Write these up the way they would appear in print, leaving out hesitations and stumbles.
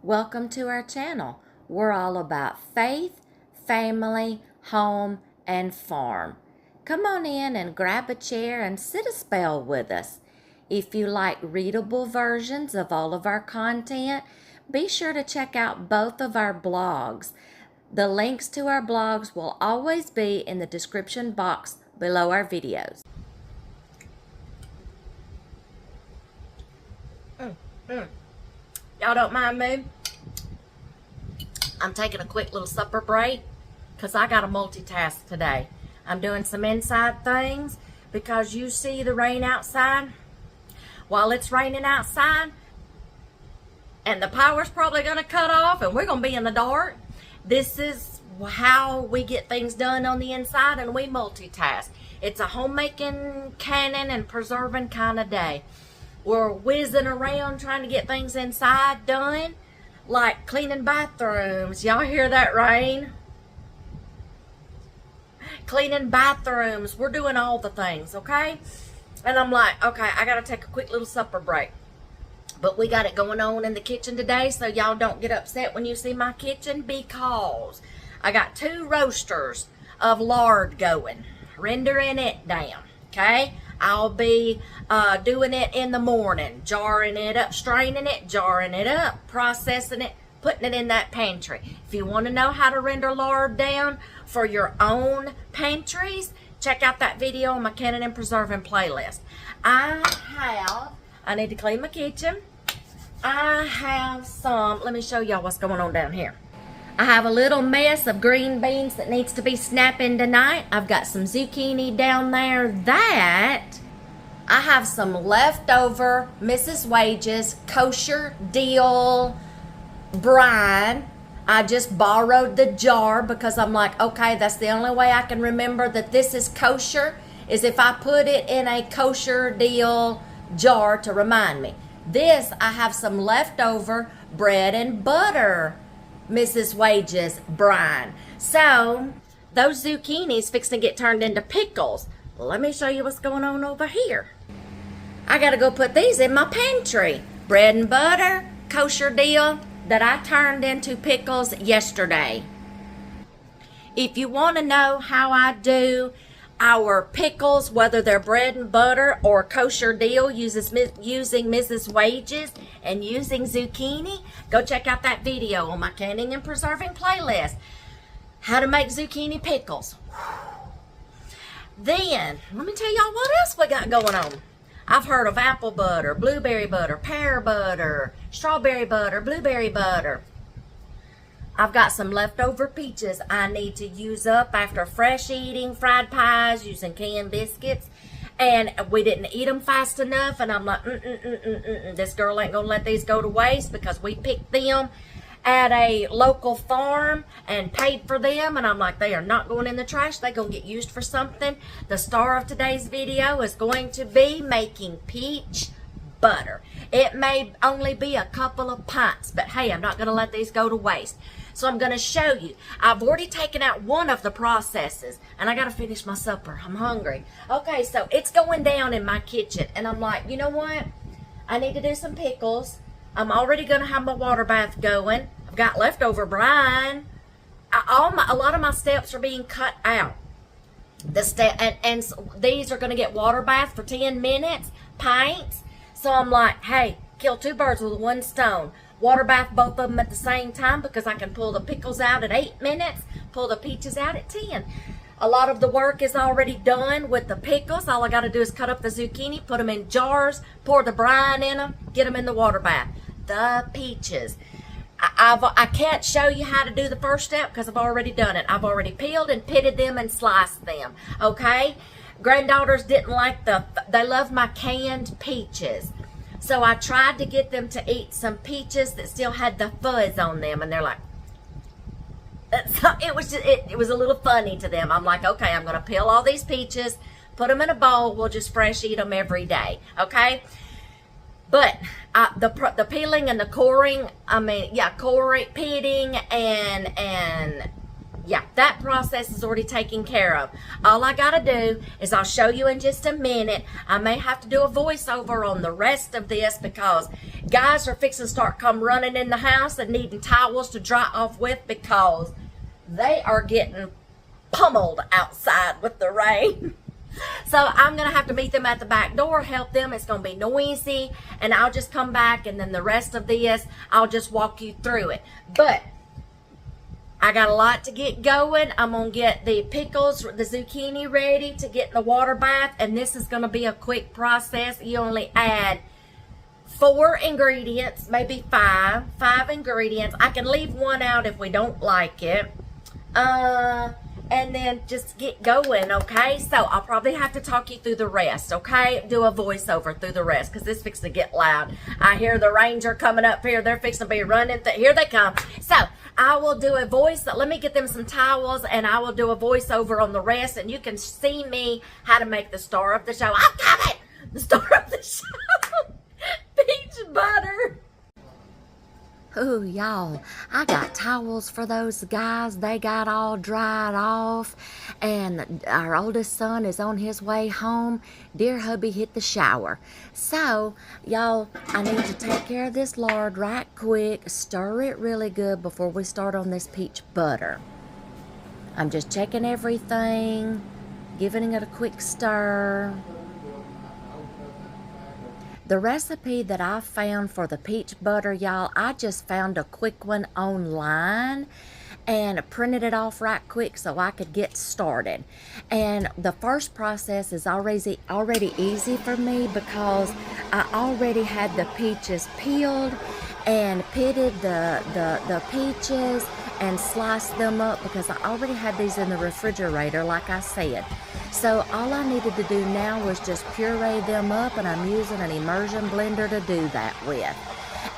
Welcome to our channel. We're all about faith, family, home, and farm. Come on in and grab a chair and sit a spell with us. If you like readable versions of all of our content, be sure to check out both of our blogs. The links to our blogs will always be in the description box below our videos. Y'all don't mind me? I'm taking a quick little supper break because I got to multitask today. I'm doing some inside things because you see the rain outside. While it's raining outside and the power's probably going to cut off and we're going to be in the dark, this is how we get things done on the inside, and we multitask. It's a homemaking, canning, and preserving kind of day. We're whizzing around trying to get things inside done, like cleaning bathrooms. Y'all hear that rain? Cleaning bathrooms. We're doing all the things, okay? And I'm like, okay, I got to take a quick little supper break. But we got it going on in the kitchen today, so y'all don't get upset when you see my kitchen, because I got 2 roasters of lard going, rendering it down, okay? I'll be doing it in the morning, jarring it up, straining it, jarring it up, processing it, putting it in that pantry. If you want to know how to render lard down for your own pantries, check out that video on my canning and preserving playlist. I need to clean my kitchen. I have some, let me show y'all what's going on down here. I have a little mess of green beans that needs to be snapping tonight. I've got some zucchini down there that I have some leftover Mrs. Wages kosher dill brine. I just borrowed the jar because I'm like, okay, that's the only way I can remember that this is kosher, is if I put it in a kosher dill jar to remind me. This, I have some leftover bread and butter Mrs. Wages brine. So those zucchinis fixing to get turned into pickles. Let me show you what's going on over here. I gotta go put these in my pantry. Bread and butter, kosher dill that I turned into pickles yesterday. If you want to know how I do our pickles, whether they're bread and butter or kosher dill, using Mrs. Wages and using zucchini, go check out that video on my canning and preserving playlist. How to make zucchini pickles. Then, let me tell y'all what else we got going on. I've heard of apple butter, blueberry butter, pear butter, strawberry butter, blueberry butter. I've got some leftover peaches I need to use up after fresh eating fried pies using canned biscuits. And we didn't eat them fast enough. And I'm like, this girl ain't going to let these go to waste, because we picked them at a local farm and paid for them. And I'm like, they are not going in the trash. They're going to get used for something. The star of today's video is going to be making peach butter. It may only be a couple of pints, but hey, I'm not going to let these go to waste. So I'm going to show you. I've already taken out one of the processes, and I got to finish my supper. I'm hungry. Okay, so it's going down in my kitchen, and I'm like, you know what? I need to do some pickles. I'm already going to have my water bath going. I've got leftover brine. A lot of my steps are being cut out. And these are going to get water bath for 10 minutes, pints. So I'm like, hey, kill 2 birds with 1 stone. Water bath both of them at the same time, because I can pull the pickles out at 8 minutes, pull the peaches out at 10. A lot of the work is already done with the pickles. All I got to do is cut up the zucchini, put them in jars, pour the brine in them, get them in the water bath. The peaches. I can't show you how to do the first step because I've already done it. I've already peeled and pitted them and sliced them, okay? Granddaughters didn't like they loved my canned peaches. So I tried to get them to eat some peaches that still had the fuzz on them, and they're like, it was a little funny to them. I'm like, okay, I'm going to peel all these peaches, put them in a bowl. We'll just fresh eat them every day, okay? But the peeling and the coring, pitting and Yeah, that process is already taken care of. All I gotta do is I'll show you in just a minute. I may have to do a voiceover on the rest of this because guys are fixing to start come running in the house and needing towels to dry off with because they are getting pummeled outside with the rain. So I'm going to have to meet them at the back door, help them. It's going to be noisy, and I'll just come back, and then the rest of this, I'll just walk you through it. But I got a lot to get going. I'm going to get the pickles, the zucchini ready to get in the water bath, and this is going to be a quick process. You only add 4 ingredients, maybe 5 ingredients. I can leave one out if we don't like it. And then just get going, okay? So I'll probably have to talk you through the rest, okay? Do a voiceover through the rest because this fixing to get loud. I hear the ranger coming up here. They're fixing to be running. Here they come. So I will do a voice. Let me get them some towels, and I will do a voiceover on the rest, and you can see me how to make the star of the show. I'm coming! The star of the show. Peach butter. Ooh, y'all, I got towels for those guys. They got all dried off, and our oldest son is on his way home. Dear hubby hit the shower. So, y'all, I need to take care of this lard right quick, stir it really good before we start on this peach butter. I'm just checking everything, giving it a quick stir. The recipe that I found for the peach butter, y'all, I just found a quick one online and printed it off right quick so I could get started. And the first process is already easy for me because I already had the peaches peeled and pitted the peaches and sliced them up because I already had these in the refrigerator, like I said. So all I needed to do now was just puree them up, and I'm using an immersion blender to do that with.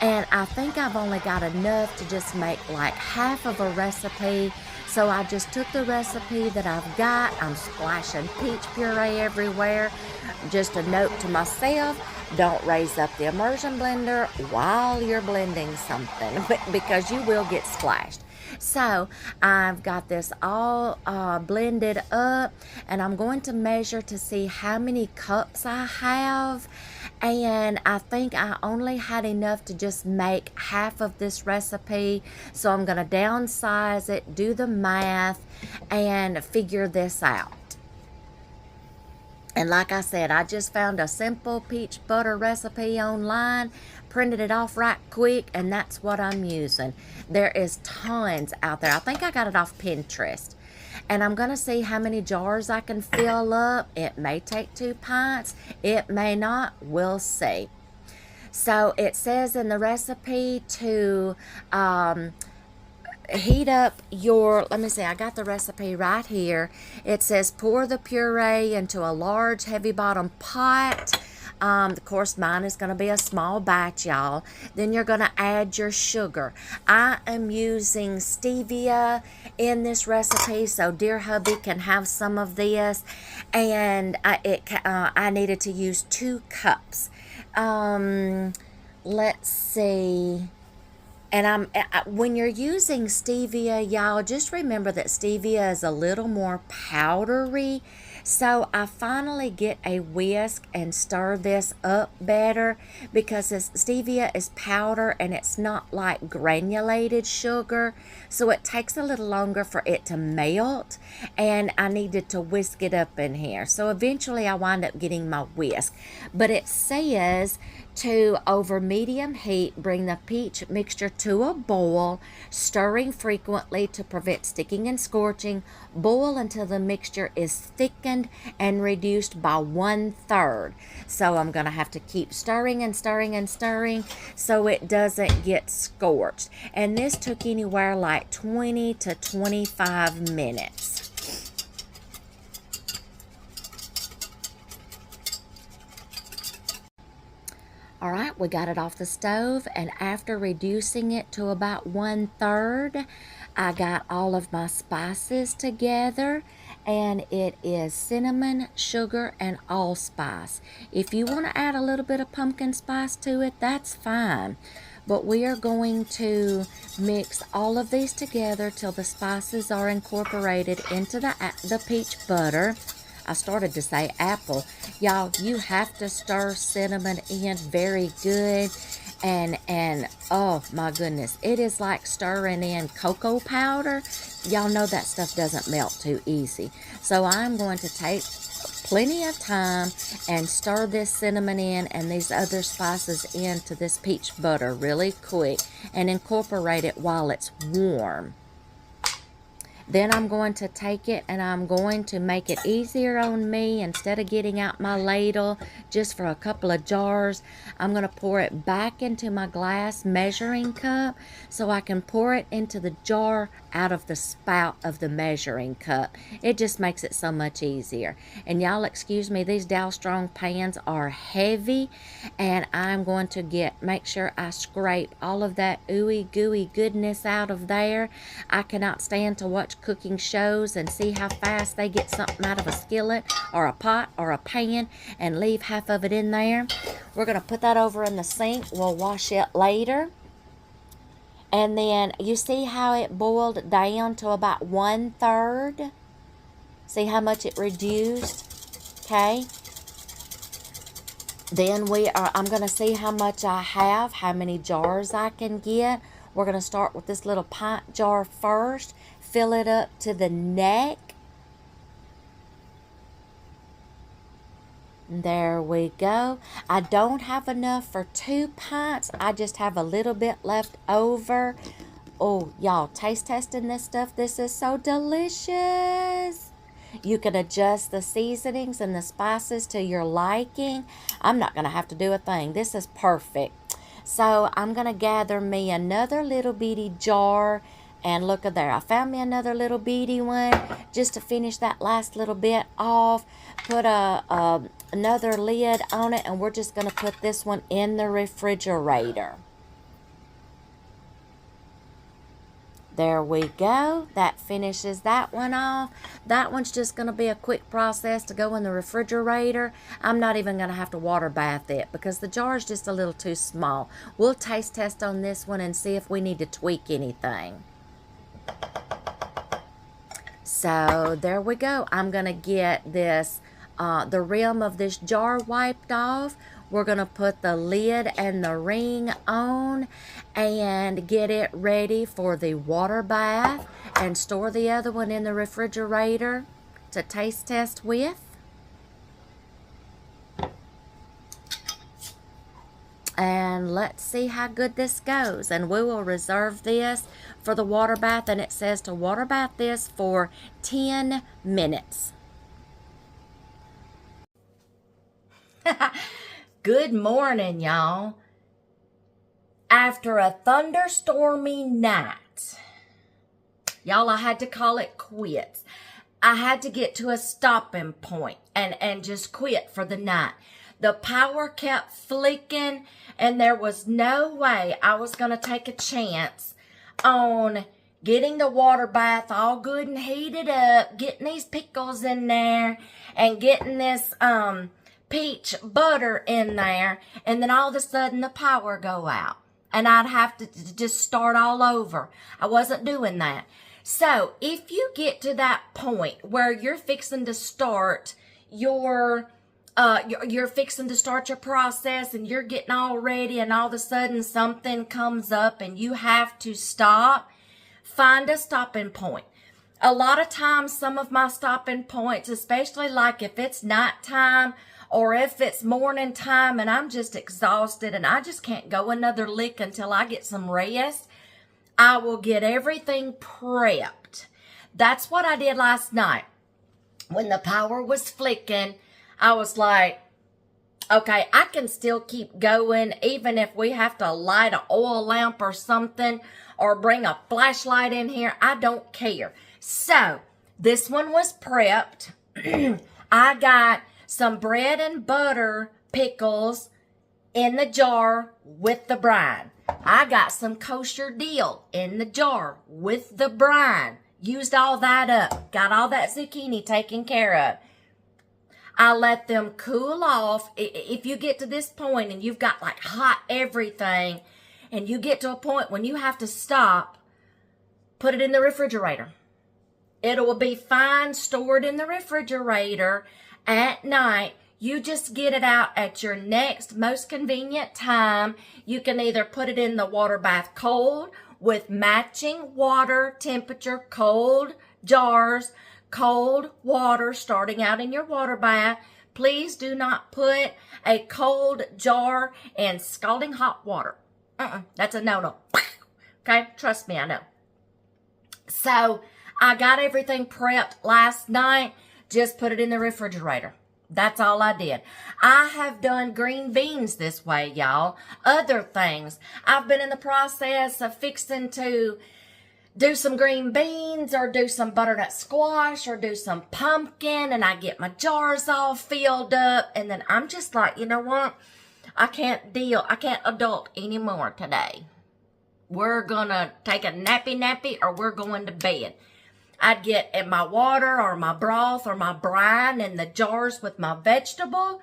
And I think I've only got enough to just make like half of a recipe. So I just took the recipe that I've got. I'm splashing peach puree everywhere. Just a note to myself, don't raise up the immersion blender while you're blending something because you will get splashed. So I've got this all blended up, and I'm going to measure to see how many cups I have. And I think I only had enough to just make half of this recipe. So I'm going to downsize it, do the math, and figure this out. And like I said, I just found a simple peach butter recipe online, printed it off right quick, and that's what I'm using. There is tons out there. I think I got it off Pinterest. And I'm going to see how many jars I can fill up. It may take 2 pints. It may not. We'll see. So it says in the recipe to heat up your, let me see, I got the recipe right here. It says pour the puree into a large heavy bottom pot. Of course, mine is going to be a small batch, y'all. Then you're going to add your sugar. I am using stevia in this recipe, so dear hubby can have some of this. And I needed to use 2 cups. Let's see. And when you're using stevia, y'all, just remember that stevia is a little more powdery. So I finally get a whisk and stir this up better because this stevia is powder and it's not like granulated sugar. So it takes a little longer for it to melt, and I needed to whisk it up in here. So eventually I wind up getting my whisk. But it says to, over medium heat, bring the peach mixture to a boil, stirring frequently to prevent sticking and scorching. Boil until the mixture is thickened and reduced by 1/3. So I'm going to have to keep stirring and stirring and stirring so it doesn't get scorched. And this took anywhere like 20 to 25 minutes. All right, we got it off the stove, and after reducing it to about 1/3, I got all of my spices together, and it is cinnamon, sugar, and allspice. If you want to add a little bit of pumpkin spice to it, that's fine. but we are going to mix all of these together till the spices are incorporated into the peach butter. I started to say apple. Y'all, you have to stir cinnamon in very good. And oh my goodness, it is like stirring in cocoa powder. Y'all know that stuff doesn't melt too easy. So I'm going to take plenty of time and stir this cinnamon in and these other spices into this peach butter really quick and incorporate it while it's warm. Then I'm going to take it and I'm going to make it easier on me. Instead of getting out my ladle just for a couple of jars, I'm going to pour it back into my glass measuring cup so I can pour it into the jar out of the spout of the measuring cup. It just makes it so much easier. And y'all excuse me, these Dow Strong pans are heavy, and I'm going to make sure I scrape all of that ooey gooey goodness out of there. I cannot stand to watch cooking shows and see how fast they get something out of a skillet or a pot or a pan and leave half of it in there. We're going to put that over in the sink. We'll wash it later. And then you see how it boiled down to about 1/3? See how much it reduced? Okay. Then I'm going to see how much I have, how many jars I can get. We're going to start with this little pint jar first. Fill it up to the neck. There we go. I don't have enough for 2 pints. I just have a little bit left over. Oh, y'all, taste testing this stuff. This is so delicious. You can adjust the seasonings and the spices to your liking. I'm not going to have to do a thing. This is perfect. So I'm going to gather me another little bitty jar. And look at there. I found me another little bitty one just to finish that last little bit off. Put another lid on it, and we're just going to put this one in the refrigerator. There we go. That finishes that one off. That one's just going to be a quick process to go in the refrigerator. I'm not even going to have to water bath it because the jar is just a little too small. We'll taste test on this one and see if we need to tweak anything. So there we go. I'm going to get this, the rim of this jar wiped off. We're going to put the lid and the ring on and get it ready for the water bath and store the other one in the refrigerator to taste test with. And let's see how good this goes. And we will reserve this for the water bath. And it says to water bath this for 10 minutes. Good morning, y'all. After a thunderstormy night, y'all, I had to call it quits. I had to get to a stopping point and just quit for the night. The power kept flicking, and there was no way I was going to take a chance on getting the water bath all good and heated up, getting these pickles in there, and getting this peach butter in there, and then all of a sudden the power go out. And I'd have to just start all over. I wasn't doing that. So if you get to that point where you're fixing to start you're fixing to start your process and you're getting all ready and all of a sudden something comes up and you have to stop, find a stopping point. A lot of times, some of my stopping points, especially like if it's nighttime or if it's morning time and I'm just exhausted and I just can't go another lick until I get some rest, I will get everything prepped. That's what I did last night. When the power was flicking, I was like, okay, I can still keep going even if we have to light an oil lamp or something or bring a flashlight in here. I don't care. So this one was prepped. I got some bread and butter pickles in the jar with the brine. I got some kosher dill in the jar with the brine. Used all that up. Got all that zucchini taken care of. I let them cool off. If you get to this point and you've got like hot everything and you get to a point when you have to stop, put it in the refrigerator. It will be fine stored in the refrigerator at night. You just get it out at your next most convenient time. You can either put it in the water bath cold with matching water temperature, cold jars, cold water starting out in your water bath. Please do not put a cold jar in scalding hot water. That's a no-no. Okay? Trust me, I know. So, I got everything prepped last night. Just put it in the refrigerator. That's all I did. I have done green beans this way, y'all. Other things. I've been in the process of fixing to do some green beans or do some butternut squash or do some pumpkin, and I get my jars all filled up, and then I'm just like, you know what? I can't adult anymore today. We're gonna take a nappy or we're going to bed. I'd get in my water or my broth or my brine in the jars with my vegetable,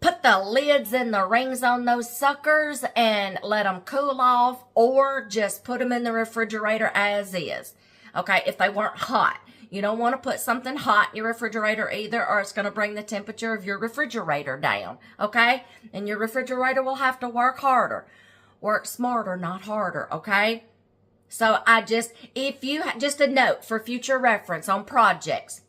put the lids and the rings on those suckers and let them cool off, or just put them in the refrigerator as is. Okay, if they weren't hot. You don't want to put something hot in your refrigerator either, or it's going to bring the temperature of your refrigerator down. Okay, and your refrigerator will have to work harder. Work smarter, not harder, okay? So just a note for future reference on projects.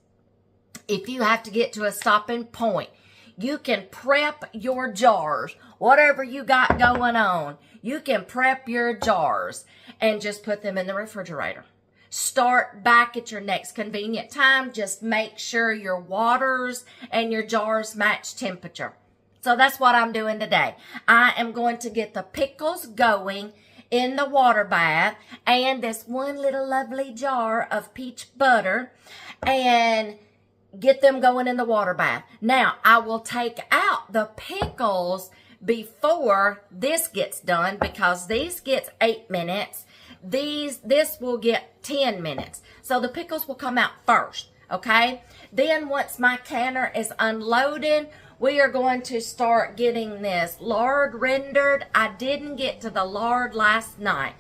If you have to get to a stopping point, you can prep your jars. Whatever you got going on, you can prep your jars and just put them in the refrigerator. Start back at your next convenient time. Just make sure your waters and your jars match temperature. So that's what I'm doing today. I am going to get the pickles going in the water bath and this one little lovely jar of peach butter and get them going in the water bath. Now, I will take out the pickles before this gets done because these gets 8 minutes. This will get 10 minutes. So the pickles will come out first, okay? Then once my canner is unloaded, we are going to start getting this lard rendered. I didn't get to the lard last night.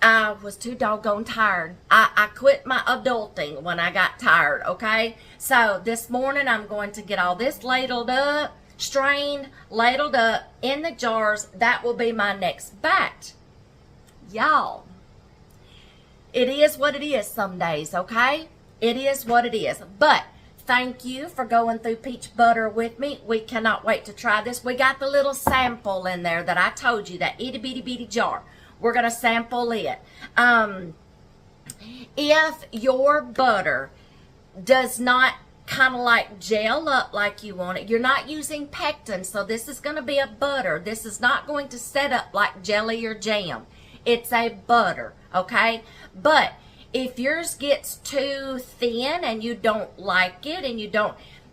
I was too doggone tired. I quit my adulting when I got tired, okay? So this morning I'm going to get all this ladled up, strained, ladled up in the jars. That will be my next batch. Y'all, it is what it is some days, okay? It is what it is. But thank you for going through peach butter with me. We cannot wait to try this. We got the little sample in there that I told you, that itty bitty bitty jar. We're going to sample it. If your butter does not kind of like gel up like you want it, you're not using pectin, so this is going to be a butter. This is not going to set up like jelly or jam. It's a butter, okay? But if yours gets too thin and you don't like it and you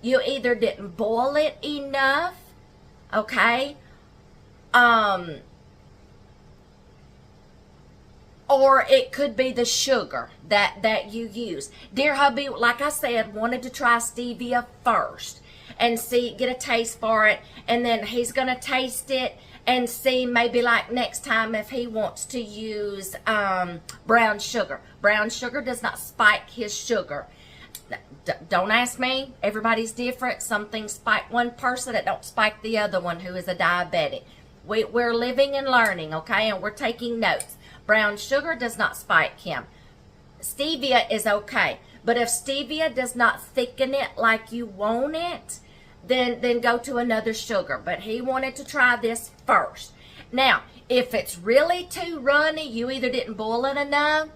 either didn't boil it enough, okay? Or it could be the sugar that you use. Dear hubby, like I said, wanted to try stevia first and get a taste for it. And then he's going to taste it and see maybe like next time if he wants to use brown sugar. Brown sugar does not spike his sugar. Don't ask me. Everybody's different. Some things spike one person that don't spike the other one who is a diabetic. We're living and learning, okay? And we're taking notes. Brown sugar does not spike him. Stevia is okay. But if stevia does not thicken it like you want it, then go to another sugar. But he wanted to try this first. Now, if it's really too runny, you either didn't boil it enough,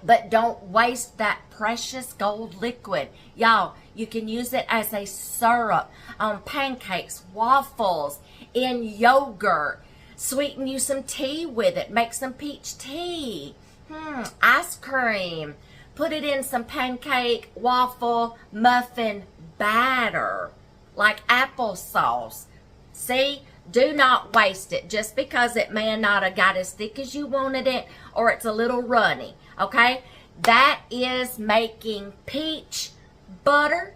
but don't waste that precious gold liquid. Y'all, you can use it as a syrup on pancakes, waffles, in yogurt. Sweeten you some tea with it. Make some peach tea. Ice cream. Put it in some pancake, waffle, muffin batter. Like applesauce. See? Do not waste it just because it may not have got as thick as you wanted it or it's a little runny. Okay? That is making peach butter.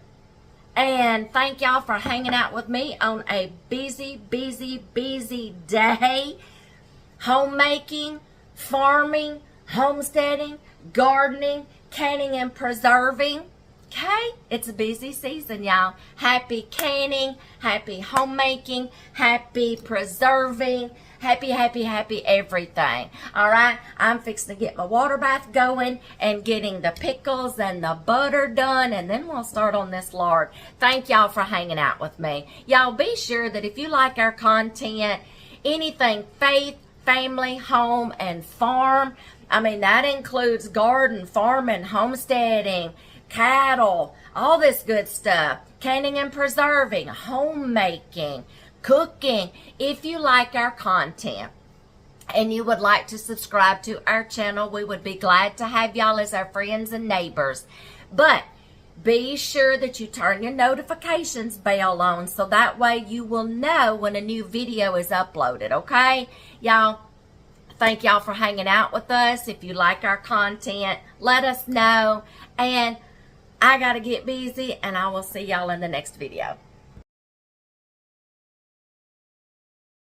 And thank y'all for hanging out with me on a busy, busy, busy day. homemaking, farming, homesteading, gardening, canning and preserving. Okay? It's a busy season, y'all. Happy canning, happy homemaking, happy preserving, happy everything. All right? I'm fixing to get my water bath going and getting the pickles and the butter done, and then we'll start on this lard. Thank y'all for hanging out with me. Y'all be sure that if you like our content, anything faith, family, home, and farm, I mean, that includes garden, farming, homesteading, cattle, all this good stuff, canning and preserving, homemaking, cooking. If you like our content and you would like to subscribe to our channel, we would be glad to have y'all as our friends and neighbors. But be sure that you turn your notifications bell on so that way you will know when a new video is uploaded, okay? Y'all, thank y'all for hanging out with us. If you like our content, let us know. And I got to get busy, and I will see y'all in the next video.